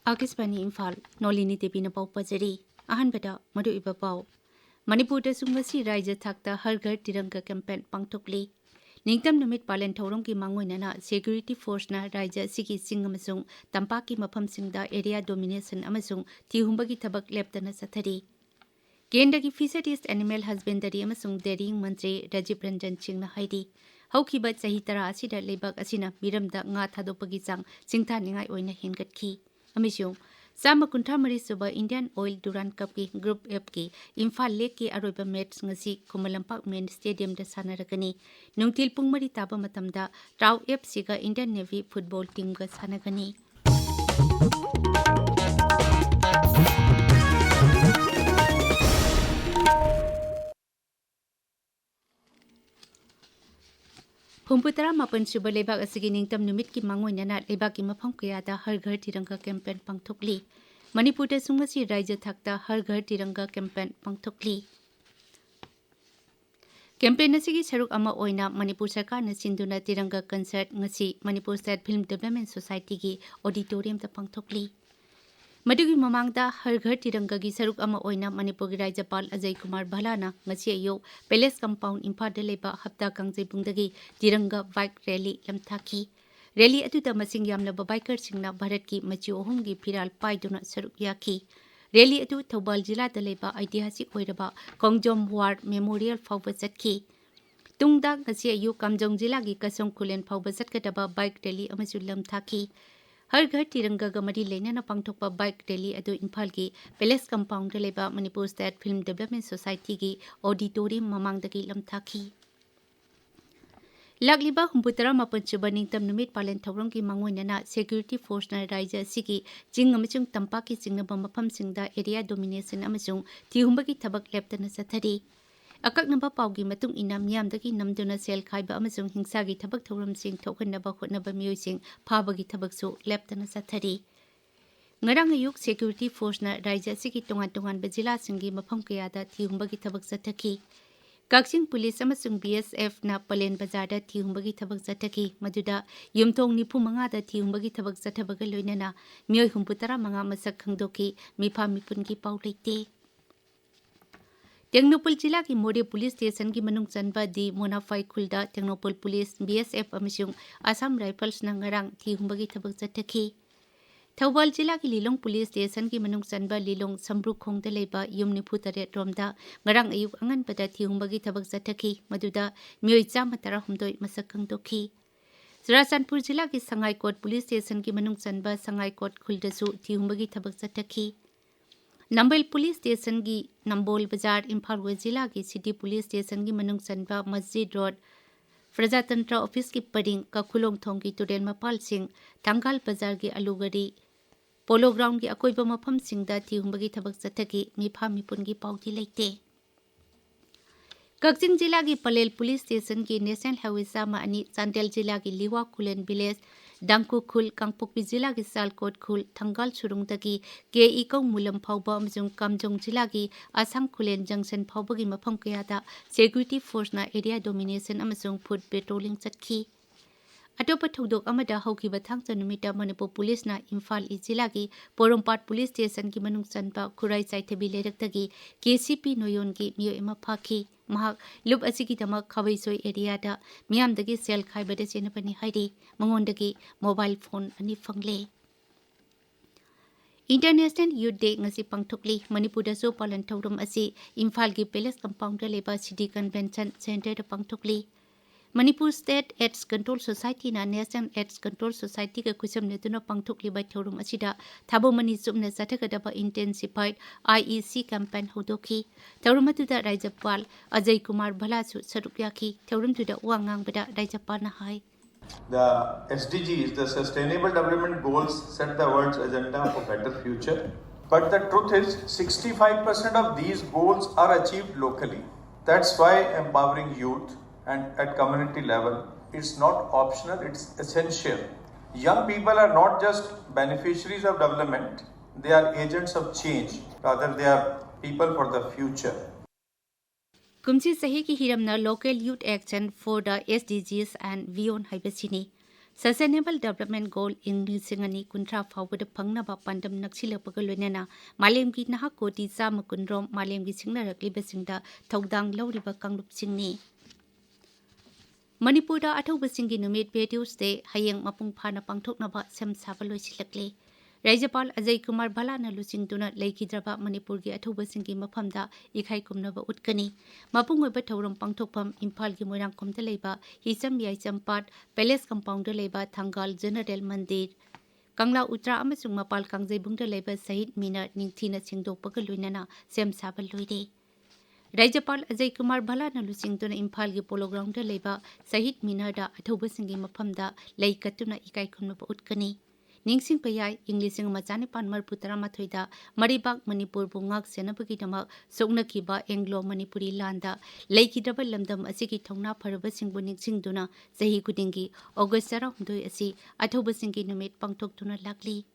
Akisbani Imphal Nolini Devi na pau pajari ahanbada madu iba pau Manipur da sungasi raja thakta har ghar tiranga campaign pangthokli Ningtam numit palen thorong ki mangoinana security force na raja sigi sing amasung tampaki mafam singda area domination amasung tihumbagi thabak leptana sathari Kendagi Fisheries Animal Husbandry amasung Dairying Mantri Rajiv Ranjan Singna haidi haukiba chahi tara asida lebak asina miramda nga thadopagi chang singtha ningai oina hingatki Amisung Sama Kuntamari Suba Indian Oil Duran Cup ki Group F ki Imphal Lake ki aroiba match ngasi Kumalampak Main Stadium da sanaragani Nungtil pungmari taba matamda Trau FC ga Indian Navy football team ga sanagani Humputara mapan suba lebak asigi ningtam numit ki mangoinana lebak ki mafam kayada har ghar tiranga campaign pangthokli Manipur da sungasi raja thakta har ghar tiranga campaign pangthokli Campaign asigi saruk ama oina Manipur Sarkar na sinduna tiranga concert ngasi Manipur State Film Development Society ki auditorium ta pangthokli Madugi mamangda har ghar tiranga gi saruk ama oina Manipur gi Rajapal Ajay Kumar Bhalana ngasi ayo Palace Compound Imphal da leba hapta kangjai bungdagi tiranga bike rally lamthaki Rally atuda masing yamlaba biker singna Bharat ki machi ohum gi phiral paiduna saruk yaki Rally atu Thobal jila da leba ऐतिहासिक oiraba Khangembam War Memorial fawba chatki Tungda ngasi ayo Kamjong jila gi Kasong Kulen fawba chatkadaba bike rally amasu lamthaki Har ghar tiranga ga mari leinana pangthokpa bike rally adu Imphal gi Palace Compound da leba Manipur State Film Development Society gi auditorium mamangdagi lamthaki Lagliba humputara mapan suba ningtam numit palen thorong ki mangoinana security force na raja sigi jing amachung tampaki jingnaba mafam singda area domination amachung tihumbagi thabak leptana sathari akaknaba paugi matung ina miyamdagi namduna sel khaiba amachung hingsagi thabak thoram sing thokhanaba hotnaba miyoising phabagi thabak su leptana sathari ngarang ayuk security force na raja sigi tongan bajila singi mafam kayada tihumbagi thabak sathaki Kaksing Police amasung BSF na Palen Bazar da thihumbagi thabak sathaki maduda yumthong nipu manga da thihumbagi thabak sathabaga loinana miyoi humputara manga masak khangdoki mipa mipun ki pau leite Tengnopol jila ki Mode Police Station ki manung chanba di Monafai khulda Tengnopol Police BSF amasung Assam Rifles na ngarang thihumbagi thabak sathaki Thobal jila ki Lilong Police Station ki manung chanba Lilong Sambru khong da leba yum nipu tare romda ngarang ayuk angan pada thihumbagi thabak sathaki maduda miyoi chama tara humdoi masak khangdoki Surasanpur jila ki Sangai Kot Police Station ki manung chanba Sangai Kot khuldasu thihumbagi thabak sathaki Nambol Police Station ki Nambol Bazar Imphal West jila ki City Police Station ki manung chanba Masjid Road Prajatantra Office ki paring ka khulong thong ki Turen Mapal Singh Tangal Bazar ki Alugari Polo Ground ki akoiba mafam singda thihumbagi thabak sathaki mipha mipun ki pauti leite Kaksing jila ki Palel Police Station ki National Highway sama ani Chandel jila ki Liwa Kulen Village Dangku Khul Kangpokpi jila ki Salkot Khul Thangal Surungdagi ke ikong mulam phawba amjung Kamjong jila ki Asang Kulen Junction phawba gi mafam kayada security force na area domination amasung foot patrolling chatki Atopa thudok amada haukiba thangcha numita Manipur Police na Imphal jila ki Porompat Police Station ki manung chanpa Khurai Chaithabi lerak KCP Noyon ki miyo ema phaki mahak lub asigi tamak khawaisoi area da miyamdagi sel khaibada chenapani hairi mangondagi mobile phone ani fangle International Youth Day ngasi pangthokli Manipur da so palan thorum asi Imphal gi Palace Compound da leba City Convention Center da pangthokli Manipur State AIDS Control Society na National AIDS Control Society ka kusam netuna pangthokli bai thorum asida thabo mani chumna sathagadaba intensified IEC campaign hodoki thorum atuda Rajapal Ajay Kumar Bhalasu sarukyaki thorum tuda wangang bada Rajapal na hai The SDGs, the Sustainable Development Goals, set the world's agenda for better future. But the truth is, 65% of these goals are achieved locally. That's why empowering youth and at community level is not optional, it's essential. Young people are not just beneficiaries of development, they are agents of change. Rather, they are people for the future. Kumsi sahi ki hiramna local youth action for the SDGs and beyond haibasini Sustainable Development Goal in Nisingani Kuntra Fawada Pangnaba Pandam Naksilapaka Lunana, Malemgi Nahakoti Sama Kundrom, Malemgi Singna Raklibasinda, Togdang Loriba Kanglup Singni. Manipura Atobasingi Numit Tuesday, Hayang Mapung Pana Pangtoknaba, Sam Savalo Silakle. Rajapal Ajay Kumar Balana Lusing Duna Lake Draba Manipurgi Atobasingi Mapamda, Ikai Kumnava Utkani, Mapung Batorum Pangtopam, Imphal Gimurang Kom the Leba, Hisam Yaisam Part, Palace Compound the Leba, Tangal General Mandir. Kangla Utra Amasung Mapal Kangzebung the Leba Sahid Mina Nintina Singdo Pakalunana, Sam Sabalui. Rajapal Ajay Kumar Balana Lusing Duna Imphal Gi Polo Ground the Leba, Sahid Minada, Atobasingi Mapamda, Lake Katuna Ikai Kumnava Utkani. Ningsing Payai, English Macani Panmar Putara Mathoida, Maribak Manipur Bungak Senapagitama, Sogna Kiba, Anglo Manipuri Landa, Lake Double Lamdam Asiki Tona Parabasing Buning Duna, Sahi Kudingi, August Sarah Hundo Asi, Atobasingi Numit Pangtok Tuna Lakli.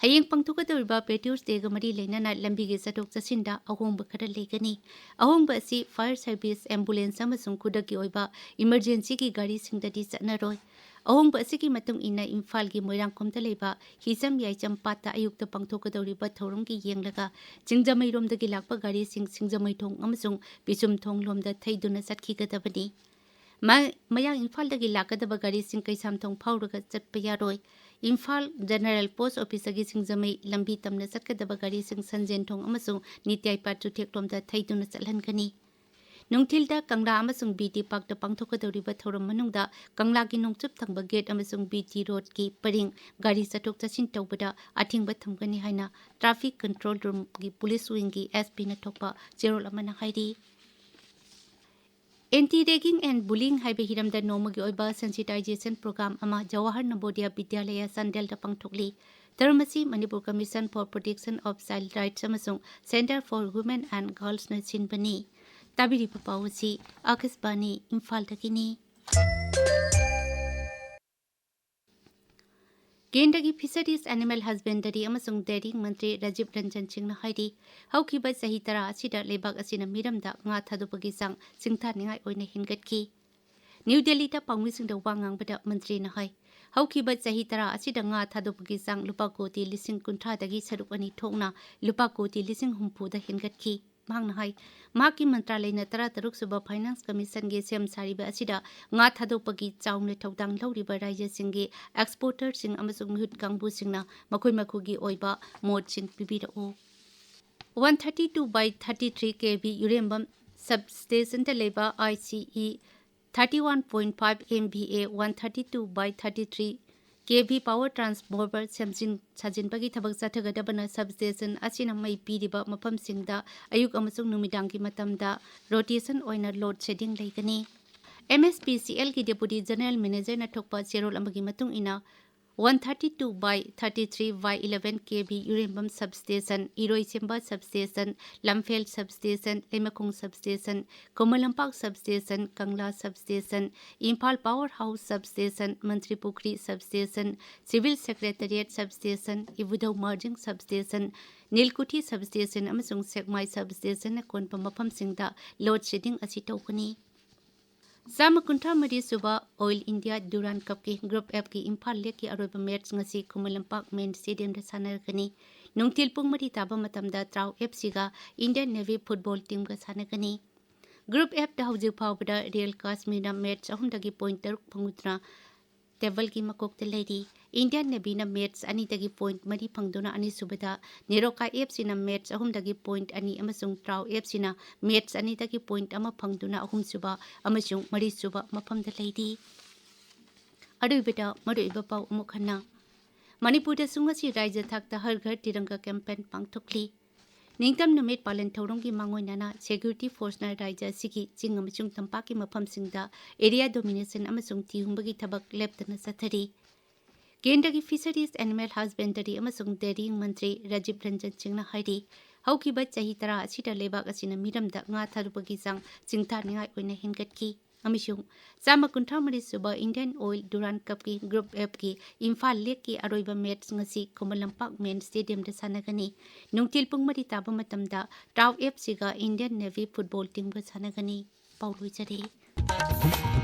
Hayeng Pangtuka the Riba Petius de Gamari Lena Lambigi Satok Sasinda, Ahong Bakara Legani, Ahong Basi, Fire Service, Ambulance Samasung Kudaki Oiba, Emergency Gari Sing that is Naroy. Ahong Basiki Matung Ina Imphal Gi Moirang Komta Leba, Hisam Yaisam Pata Ayuk the Pangtoka the Riba Torungi Yanglaga, Jingjamai Rom the Gilakpa Gari Sing Singjamai Tong Amsung, Bisum Tong Lom the Taiduna Satki Gatabadi. Mayang Imphal the Gilaka the Bagari Sing Kaisam Tong Powder Payaroi. Imphal General Post Office agi Singjamai Lambi Tamna Satka the Bagari Sing Sanjen Tong Amasung, Nityai Patu take from the Taiduna Salankani. Nungtilda Kangla Amasung BT Park the Pangtoka the River Thorum Manungda, Kanglagi Nungchup Tangba Gate Amasung BT Road Ki Paring, Gari Satok Tasin Taubada, Ating Batamgani Haina, Traffic Control Room Gi Police Wingi, SP Natopa, Zero Lamana Haidi. Anti-ragging and bullying Haibe Hiram the Nomagi Oiba Sensitization Program Ama Jawahar Nabodia Bidyalaya Sandel the Pangtokli. Thermasi Manipur Commission for Protection of Child Rights Amasung, Center for Women and Girls Nursing Bani. Tabiri Papawasi, Akasbani, Imphal Takini. Kendagi Fisheries Animal Husbandry Amasung Dairy Mantri Rajiv Ranjan Chingna Haidi, Haukiba Sahitara Asida Lebak Asina Miramda, Nga Tadupagisang, Singtani Oina Hingatki. New Delhi ta Pangwising the Wangang Bada Mantri Nahai. Haukiba Sahitara Asida Nga Tadupagisang, Lupakoti, Lissing Kuntadagi Sarupani Tongna, Lupakoti, Lissing Humpu the Hingatki. Mangnahai, Maki Mantralay na Tara Taruk Suba Finance Commission ge Sem Sariba Asida, Nga Thadopagi Chown Todang Loriba Raja Singi, Exporter Sing Amasung Hut Kangbu Singna, Makui Makugi Oiba, Mod Sing Pibida O. 132/33 kV Urembam Substation Teleba ICE 31.5 MVA 132/33 kV Power Transformer Samsung Sajinpagi Tabak Satagadabana Substation Asina Mai Piriba Mapam Singda Ayuk Amasung Numidangi Matamda Rotation Oina Load Shedding Laikani. MSPCL ki Deputy General Manager na Tokpa Zero Lamagi Matung Ina 132/33/11 kV Urembam Substation, Iroi Simba Substation, Lamphel Substation, Lemakung Substation, Komalampak Substation, Kangla Substation, Imphal Powerhouse Substation, Mantripukri Substation, Civil Secretariat Substation, Ibudau Merging Substation, Nilkuti Substation, Amasung Sekmai Substation na Konpa Mapam Singda Load Shedding Asitokani. Sama Kunta Madi Suba Oil India Duran Cup ki Group F ki Imphal Lake ki Aroba Merch ngasi Kumalampak Main Stadium da sanarkani. Nung tilpung madi taba matamda Trau FC ga Indian Navy Football Team ga sanarkani. Group F da hauju pawbada Real Kashmir na match ahundagi point taruk pangutra table ki makok te lady. Indian Navy na match ani dagi point madi pangdona ani subada Niroka FC na match ahumdagi point ani amasung Trau FC na match ani dagi point ama pangdona ahum suba amasung mari suba mapam da lady. Adu beta madu iba pau umukhana. Manipur da sungasi Raja Thakta Har Ghar Tiranga campaign pangthokli. Ningtam Numit Palan Taurongi Mangoy Nana Security Force na Raja Siki Jing amasung tampaki mapam singda area domination amasung tihumbagi tabak leptana sathari. Kendagi Fisheries Animal Husbandry amasung Dairying Mantri Rajiv Ranjan Chingna Haidi, Haukiba Chahitara Asida Lebak Asina Miramda Nga Tharupagi Sang Singta Ningai Oina Hingatki. Amishung Sama Kuntamari Suba Indian Oil Duran Cup ki Group F ki Imphal Lake ki Aroiba Match ngasi Komalampak Main Stadium da sanagani. Nung tilpung madi taba matamda Trau FC ga Indian Navy Football Team ga sanagani. Paului Jari.